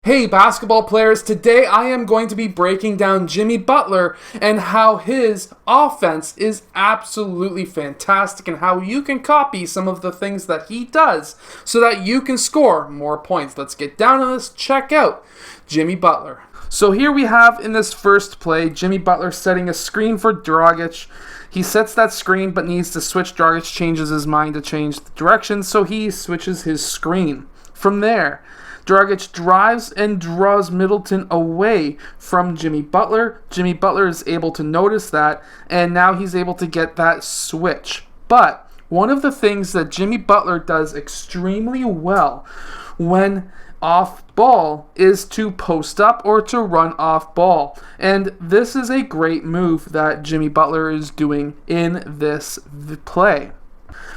Hey basketball players, today I am going to be breaking down Jimmy Butler and how his offense is absolutely fantastic and how you can copy some of the things that he does so that you can score more points. Let's get down to this. Check out Jimmy Butler. So here we have in this first play, Jimmy Butler setting a screen for Dragic. He sets that screen but needs to switch. Dragic changes his mind to change the direction, so he switches his screen. From there, Dragic drives and draws Middleton away from Jimmy Butler. Jimmy Butler is able to notice that, and now he's able to get that switch. But one of the things that Jimmy Butler does extremely well when off ball is to post up or to run off ball. And this is a great move that Jimmy Butler is doing in this play.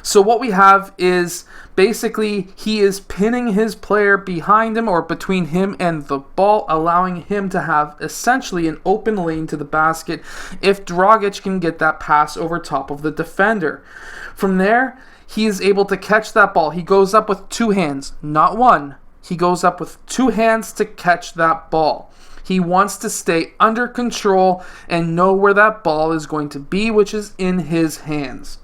So what we have is basically he is pinning his player behind him or between him and the ball, allowing him to have essentially an open lane to the basket if Dragic can get that pass over top of the defender. From there, he is able to catch that ball. He goes up with two hands, not one. He goes up with two hands to catch that ball. He wants to stay under control and know where that ball is going to be, which is in his hands.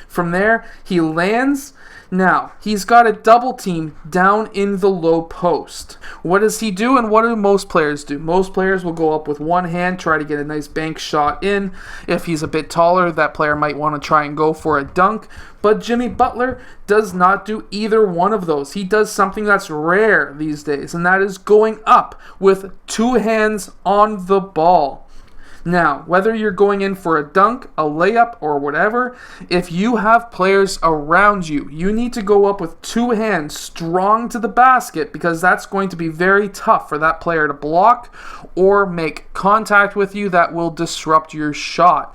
From there, he lands. Now, he's got a double team down in the low post. What does he do and what do most players do? Most players will go up with one hand, try to get a nice bank shot in. If he's a bit taller, that player might want to try and go for a dunk. But Jimmy Butler does not do either one of those. He does something that's rare these days, and that is going up with two hands on the ball. Now, whether you're going in for a dunk, a layup, or whatever, if you have players around you, you need to go up with two hands strong to the basket because that's going to be very tough for that player to block or make contact with you that will disrupt your shot.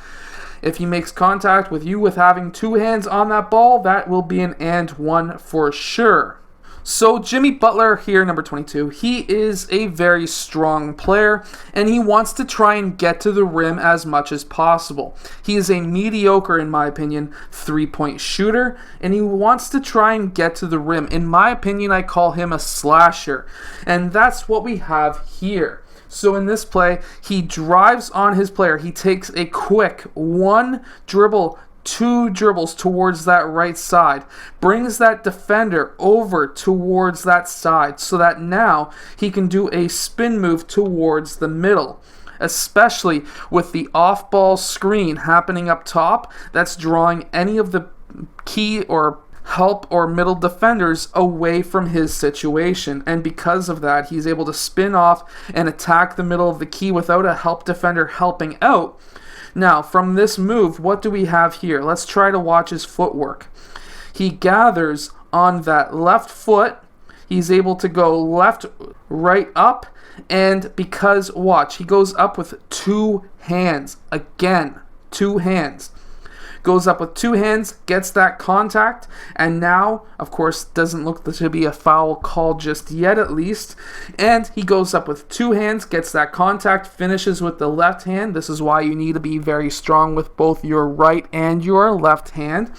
If he makes contact with you with having two hands on that ball, that will be an and one for sure. So Jimmy Butler here, number 22, he is a very strong player and he wants to try and get to the rim as much as possible. He is a mediocre, in my opinion, three-point shooter and he wants to try and get to the rim. In my opinion, I call him a slasher, and that's what we have here. So in this play, he drives on his player. He takes a quick one dribble, two dribbles towards that right side, brings that defender over towards that side so that now he can do a spin move towards the middle, especially with the off-ball screen happening up top that's drawing any of the key or help or middle defenders away from his situation. And because of that, he's able to spin off and attack the middle of the key without a help defender helping out. Now, from this move, what do we have here? Let's try to watch his footwork. He gathers on that left foot. He's able to go left, right, up. And because, watch, he goes up with two hands. Again, two hands. Goes up with two hands, gets that contact, and now, of course, doesn't look to be a foul call just yet at least, and he goes up with two hands, gets that contact, finishes with the left hand. This is why you need to be very strong with both your right and your left hand,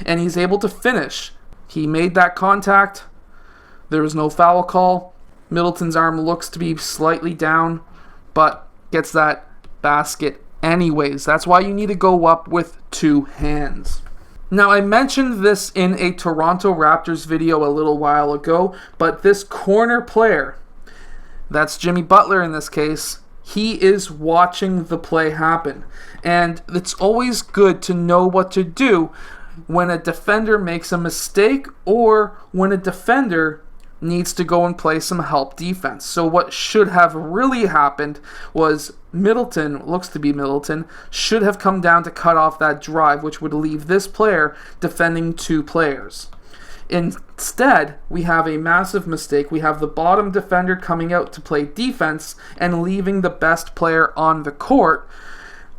and he's able to finish. He made that contact. There was no foul call. Middleton's arm looks to be slightly down, but gets that basket anyways. That's why you need to go up with two hands. Now, I mentioned this in a Toronto Raptors video a little while ago, but this corner player, that's Jimmy Butler in this case, he is watching the play happen. And it's always good to know what to do when a defender makes a mistake or when a defender needs to go and play some help defense. So what should have really happened was Middleton, looks to be Middleton, should have come down to cut off that drive, which would leave this player defending two players. Instead, we have a massive mistake. We have the bottom defender coming out to play defense and leaving the best player on the court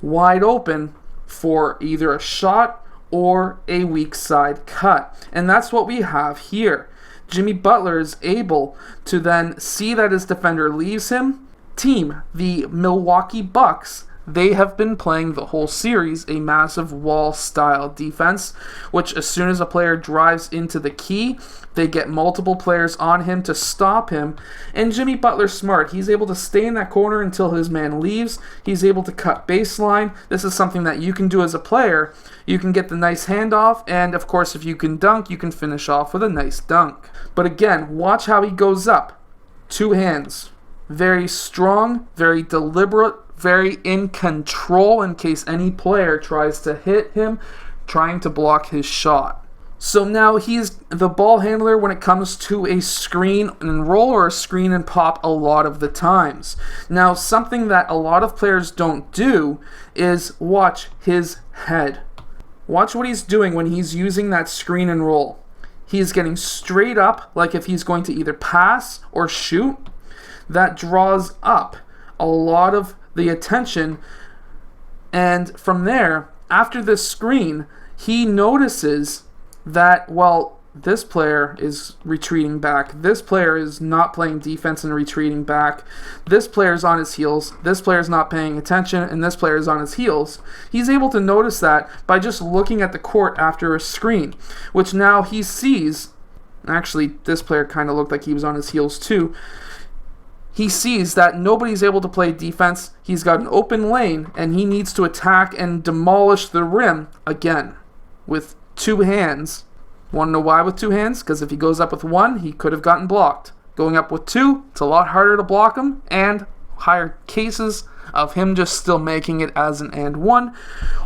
wide open for either a shot or a weak side cut. And that's what we have here. Jimmy Butler is able to then see that his defender leaves him. The Milwaukee Bucks they have been playing the whole series a massive wall-style defense, which as soon as a player drives into the key, they get multiple players on him to stop him. And Jimmy Butler's smart. He's able to stay in that corner until his man leaves. He's able to cut baseline. This is something that you can do as a player. You can get the nice handoff, and of course, if you can dunk, you can finish off with a nice dunk. But again, watch how he goes up. 2 hands. Very strong, very deliberate, very in control in case any player tries to hit him, trying to block his shot. So now he's the ball handler when it comes to a screen and roll or a screen and pop a lot of the times. Now, something that a lot of players don't do is watch his head. Watch what he's doing when he's using that screen and roll. He's getting straight up, like if he's going to either pass or shoot. That draws up a lot of the attention, and from there, after this screen, he notices that, well, this player is retreating back, this player is not playing defense and retreating back, this player's on his heels, this player's not paying attention, and this player's on his heels. He's able to notice that by just looking at the court after a screen, which now he sees, actually this player kind of looked like he was on his heels too. He sees that nobody's able to play defense, he's got an open lane, and he needs to attack and demolish the rim again with 2 hands. Want to know why with 2 hands? Because if he goes up with 1, he could have gotten blocked. Going up with 2, it's a lot harder to block him, and higher cases of him just still making it as an and 1,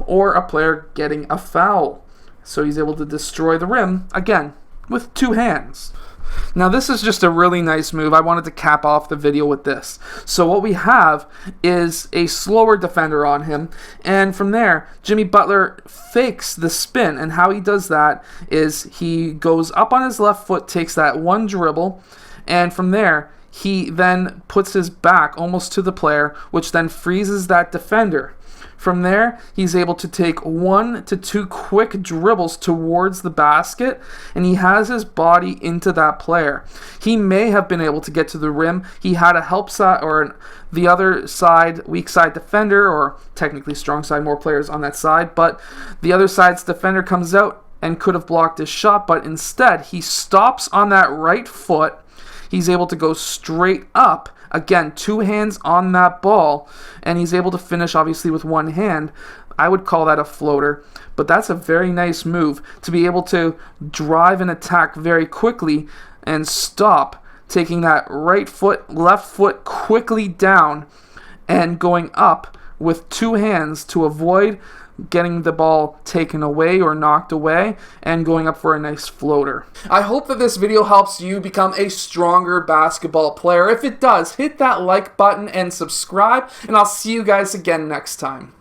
or a player getting a foul. So he's able to destroy the rim, again, with 2 hands. Now this is just a really nice move. I wanted to cap off the video with this. So what we have is a slower defender on him, and from there Jimmy Butler fakes the spin, and how he does that is he goes up on his left foot, takes that one dribble, and from there he then puts his back almost to the player, which then freezes that defender. From there, he's able to take 1 to 2 quick dribbles towards the basket, and he has his body into that player. He may have been able to get to the rim. He had a help side, or the other side, weak side defender, or technically strong side, more players on that side, but the other side's defender comes out and could have blocked his shot, but instead, he stops on that right foot. He's able to go straight up. Again, 2 hands on that ball, and he's able to finish obviously with 1 hand. I would call that a floater, but that's a very nice move to be able to drive and attack very quickly and stop, taking that right foot, left foot quickly down and going up with 2 hands to avoid getting the ball taken away or knocked away and going up for a nice floater. I hope that this video helps you become a stronger basketball player. If it does, hit that like button and subscribe, and I'll see you guys again next time.